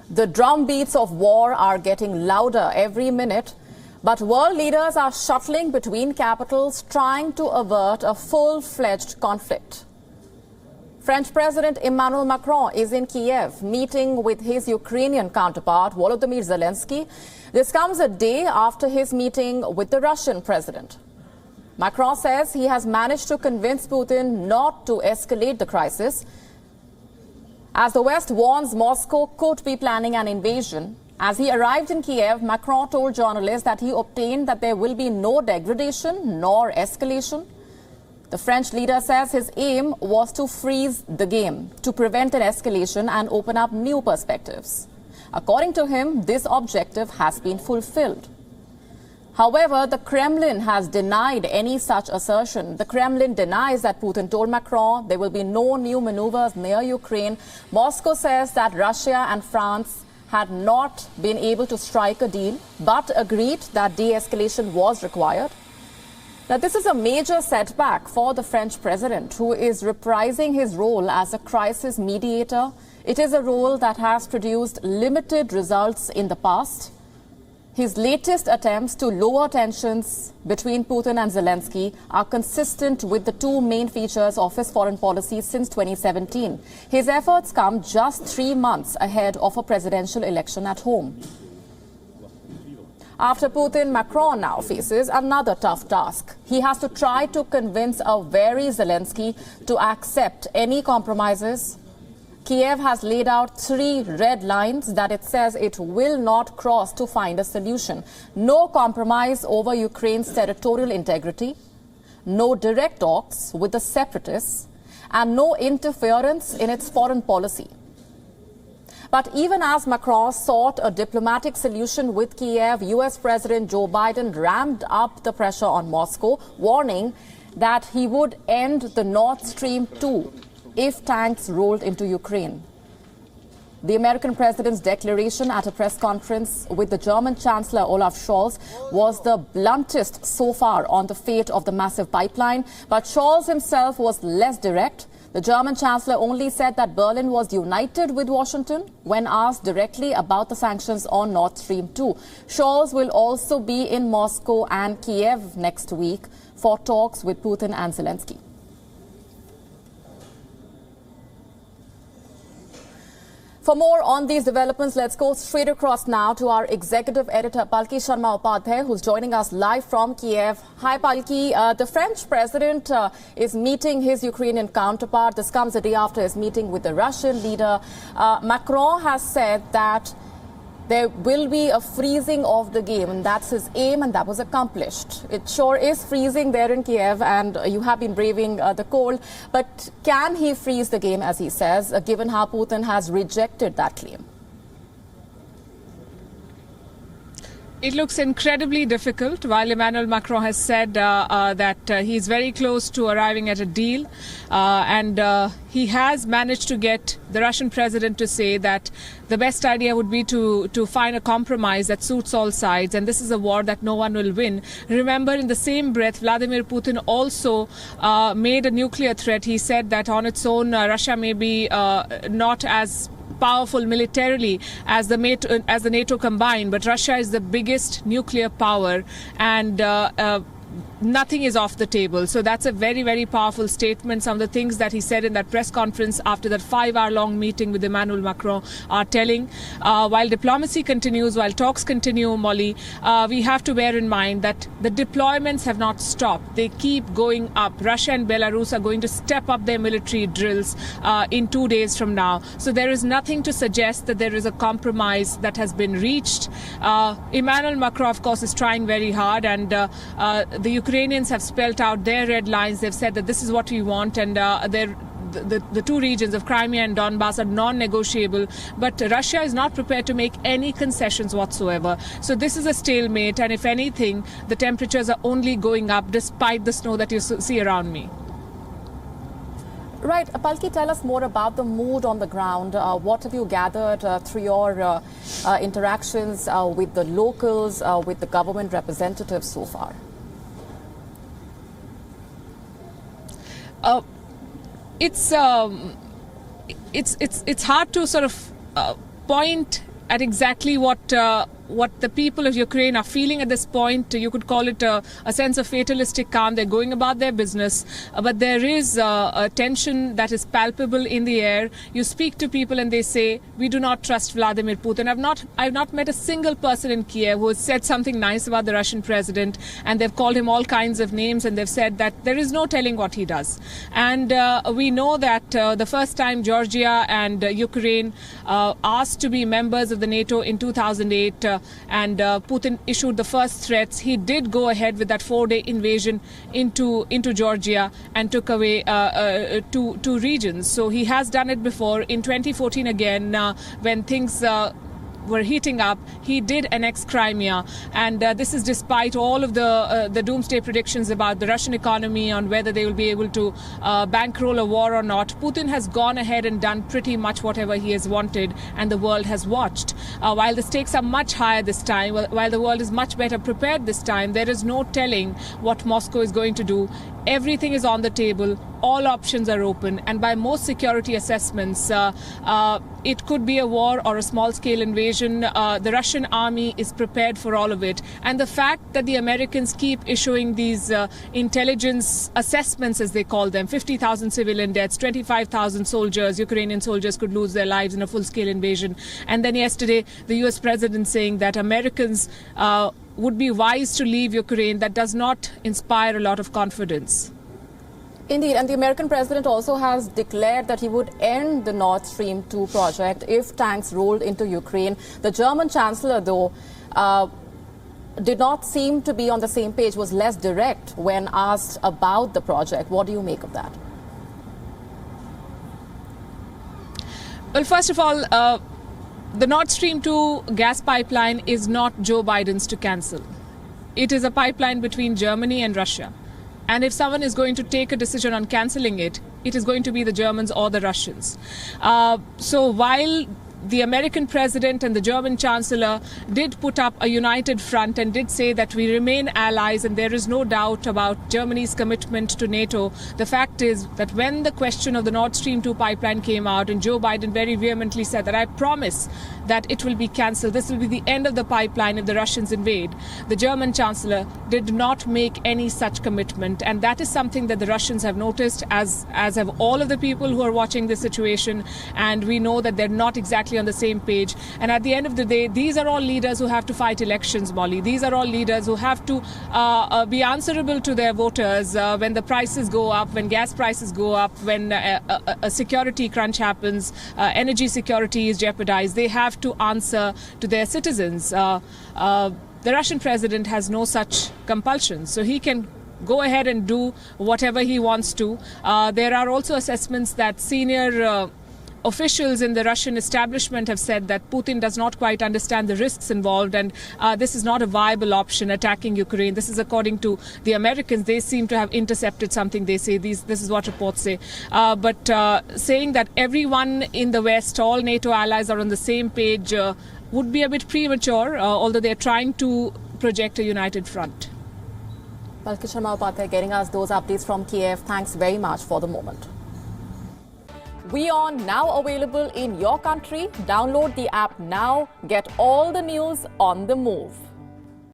The drumbeats of war are getting louder every minute, but world leaders are shuttling between capitals trying to avert a full-fledged conflict. French President Emmanuel Macron is in Kyiv meeting with his Ukrainian counterpart Volodymyr Zelenskyy. This comes a day after his meeting with the Russian president. Macron says he has managed to convince Putin not to escalate the crisis, as the West warns Moscow could be planning an invasion. As he arrived in Kyiv, Macron told journalists that he obtained that there will be no degradation nor escalation. The French leader says his aim was to freeze the game, to prevent an escalation and open up new perspectives. According to him, this objective has been fulfilled. However, the Kremlin has denied any such assertion. The Kremlin denies that Putin told Macron there will be no new maneuvers near Ukraine. Moscow says that Russia and France had not been able to strike a deal, but agreed that de-escalation was required. Now, this is a major setback for the French president, who is reprising his role as a crisis mediator. It is a role that has produced limited results in the past. His latest attempts to lower tensions between Putin and Zelenskyy are consistent with the two main features of his foreign policy since 2017. His efforts come just 3 months ahead of a presidential election at home. After Putin, Macron now faces another tough task. He has to try to convince a wary Zelenskyy to accept any compromises. Kyiv has laid out 3 red lines that it says it will not cross to find a solution. No compromise over Ukraine's territorial integrity, no direct talks with the separatists, and no interference in its foreign policy. But even as Macron sought a diplomatic solution with Kyiv, US President Joe Biden ramped up the pressure on Moscow, warning that he would end the Nord Stream 2 if tanks rolled into Ukraine. The American president's declaration at a press conference with the German Chancellor Olaf Scholz was the bluntest so far on the fate of the massive pipeline, but Scholz himself was less direct. The German Chancellor only said that Berlin was united with Washington when asked directly about the sanctions on Nord Stream 2. Scholz will also be in Moscow and Kyiv next week for talks with Putin and Zelenskyy. For more on these developments, let's go straight across now to our executive editor, Palki Sharma Upadhyay, who's joining us live from Kyiv. Hi, Palki. The French president is meeting his Ukrainian counterpart. This comes a day after his meeting with the Russian leader. Macron has said that there will be a freezing of the game, and that's his aim, and that was accomplished. It sure is freezing there in Kyiv, and you have been braving the cold. But can he freeze the game, as he says, given how Putin has rejected that claim? It looks incredibly difficult. While Emmanuel Macron has said that he's very close to arriving at a deal, and he has managed to get the Russian president to say that the best idea would be to find a compromise that suits all sides, and this is a war that no one will win. Remember, in the same breath, Vladimir Putin also made a nuclear threat. He said that on its own, Russia may be not as powerful militarily as the NATO combined, but Russia is the biggest nuclear power, and nothing is off the table. So that's a very, very powerful statement. Some of the things that he said in that press conference after that 5-hour-long meeting with Emmanuel Macron are telling. While diplomacy continues, while talks continue, Molly, we have to bear in mind that the deployments have not stopped. They keep going up. Russia and Belarus are going to step up their military drills in 2 days from now. So there is nothing to suggest that there is a compromise that has been reached. Emmanuel Macron, of course, is trying very hard, and the Ukrainians have spelt out their red lines. They've said that this is what we want, and the two regions of Crimea and Donbass are non-negotiable. But Russia is not prepared to make any concessions whatsoever. So this is a stalemate, and if anything, the temperatures are only going up despite the snow that you see around me. Right. Palki, tell us more about the mood on the ground. What have you gathered through your interactions with the locals, with the government representatives so far? It's hard to sort of point at exactly what the people of Ukraine are feeling at this point. You could call it a sense of fatalistic calm. They're going about their business, but there is a tension that is palpable in the air. You speak to people and they say, we do not trust Vladimir Putin. I've not met a single person in Kyiv who has said something nice about the Russian president, and they've called him all kinds of names, and they've said that there is no telling what he does. And we know that the first time Georgia and Ukraine asked to be members of the NATO in 2008, and Putin issued the first threats, he did go ahead with that 4-day invasion into Georgia and took away two regions. So he has done it before. In 2014 again, when things were heating up, he did annex Crimea, and this is despite all of the doomsday predictions about the Russian economy, on whether they will be able to bankroll a war or not. Putin has gone ahead and done pretty much whatever he has wanted, and the world has watched. While the stakes are much higher this time, while the world is much better prepared this time, there is no telling what Moscow is going to do. Everything is on the table. All options are open, and by most security assessments, it could be a war or a small-scale invasion. The Russian army is prepared for all of it. And the fact that the Americans keep issuing these intelligence assessments, as they call them, 50,000 civilian deaths, 25,000 soldiers, Ukrainian soldiers could lose their lives in a full-scale invasion. And then yesterday, the US president saying that Americans would be wise to leave Ukraine, that does not inspire a lot of confidence. Indeed, and the American president also has declared that he would end the Nord Stream 2 project if tanks rolled into Ukraine. The German chancellor, though, did not seem to be on the same page, was less direct when asked about the project. What do you make of that? Well, first of all, the Nord Stream 2 gas pipeline is not Joe Biden's to cancel. It is a pipeline between Germany and Russia. And if someone is going to take a decision on cancelling it, it is going to be the Germans or the Russians. So while the American president and the German chancellor did put up a united front and did say that we remain allies and there is no doubt about Germany's commitment to NATO, the fact is that when the question of the Nord Stream 2 pipeline came out and Joe Biden very vehemently said that I promise that it will be cancelled, this will be the end of the pipeline if the Russians invade, the German chancellor did not make any such commitment. And that is something that the Russians have noticed, as have all of the people who are watching this situation. And we know that they're not exactly on the same page. And at the end of the day, these are all leaders who have to fight elections, Molly. These are all leaders who have to be answerable to their voters when the prices go up, when gas prices go up, when a security crunch happens, energy security is jeopardized. They have to answer to their citizens. The Russian president has no such compulsion, so he can go ahead and do whatever he wants to. There are also assessments that senior officials in the Russian establishment have said that Putin does not quite understand the risks involved, and this is not a viable option, attacking Ukraine. This is according to the Americans. They seem to have intercepted something, they say. This is what reports say. But saying that everyone in the West, all NATO allies are on the same page would be a bit premature, although they're trying to project a united front. Palki Sharma Upadhyay getting us those updates from Kyiv. Thanks very much for the moment. WION now available in your country. Download the app now. Get all the news on the move.